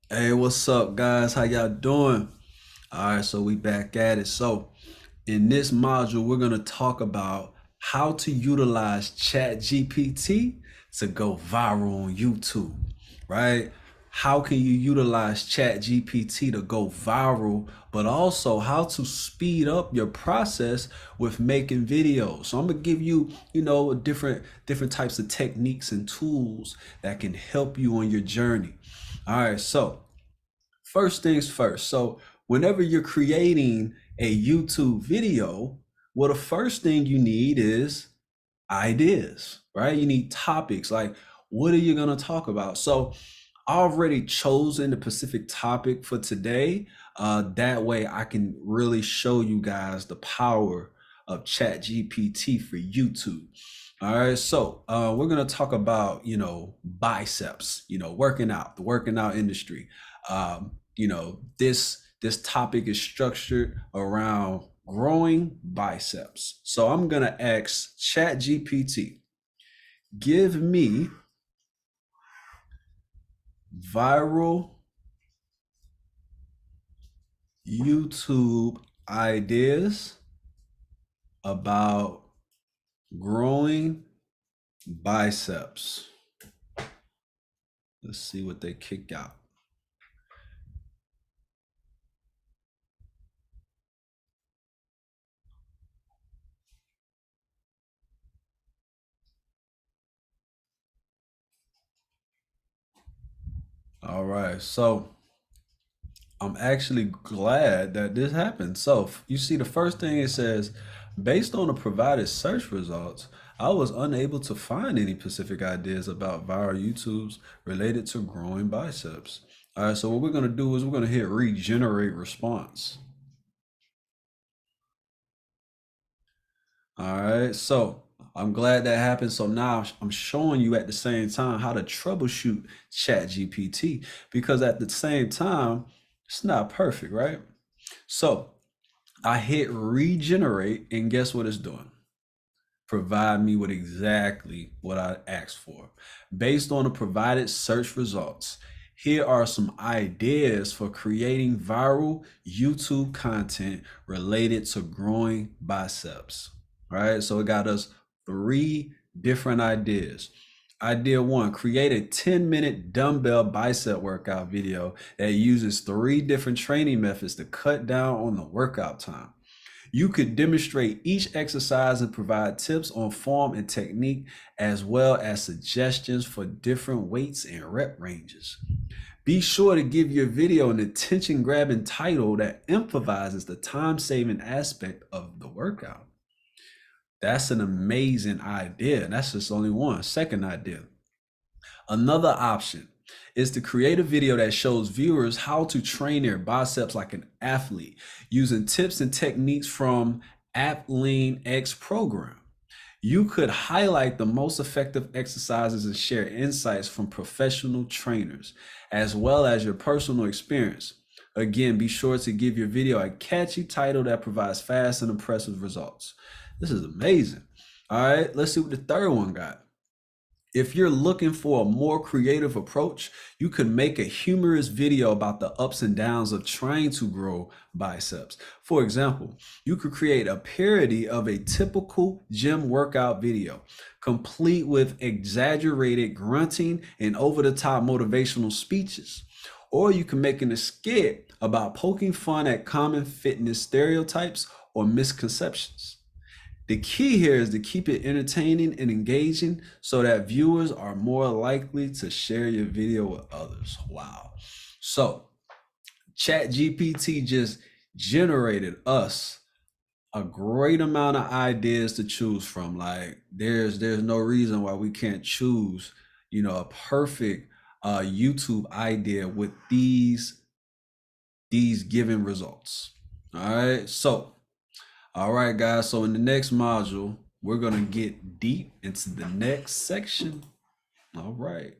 Hey, what's up, guys? How y'all doing? All right, so we back at it. So, in this module, we're gonna talk about how to utilize ChatGPT to go viral on YouTube, right? How can you utilize ChatGPT to go viral, but also how to speed up your process with making videos. So I'm gonna give you, different types of techniques and tools that can help you on your journey. All right, so first things first. So, whenever you're creating a YouTube video, well, the first thing you need is ideas, right? You need topics like, what are you going to talk about? So, I already chosen the specific topic for today. That way, I can really show you guys the power of ChatGPT for YouTube. All right, so we're gonna talk about biceps, working out, the working out industry. This topic is structured around growing biceps. So I'm gonna ask ChatGPT, give me viral YouTube ideas about growing biceps. Let's see what they kick out. All right, so I'm actually glad that this happened. So you see, the first thing it says, based on the provided search results, I was unable to find any specific ideas about viral YouTubes related to growing biceps. All right, so what we're gonna do is we're gonna hit regenerate response. All right, so I'm glad that happened. So now I'm showing you at the same time how to troubleshoot ChatGPT, because at the same time, it's not perfect, right? So I hit regenerate, and guess what it's doing? Provide me with exactly what I asked for. Based on the provided search results, here are some ideas for creating viral YouTube content related to growing biceps. All right, so it got us 3 different ideas. Idea 1, create a 10-minute dumbbell bicep workout video that uses 3 different training methods to cut down on the workout time. You could demonstrate each exercise and provide tips on form and technique, as well as suggestions for different weights and rep ranges. Be sure to give your video an attention grabbing title that emphasizes the time saving aspect of the workout. That's an amazing idea. That's just only one. Second idea. Another option is to create a video that shows viewers how to train their biceps like an athlete using tips and techniques from Lean X program. You could highlight the most effective exercises and share insights from professional trainers, as well as your personal experience. Again, be sure to give your video a catchy title that provides fast and impressive results. This is amazing. All right, let's see what the third one got. If you're looking for a more creative approach, you could make a humorous video about the ups and downs of trying to grow biceps. For example, you could create a parody of a typical gym workout video, complete with exaggerated grunting and over-the-top motivational speeches. Or you can make a skit about poking fun at common fitness stereotypes or misconceptions. The key here is to keep it entertaining and engaging so that viewers are more likely to share your video with others. Wow. So, ChatGPT just generated us a great amount of ideas to choose from. Like there's no reason why we can't choose, a perfect YouTube idea with these given results. All right. So, all right, guys. So in the next module, we're going to get deep into the next section. All right.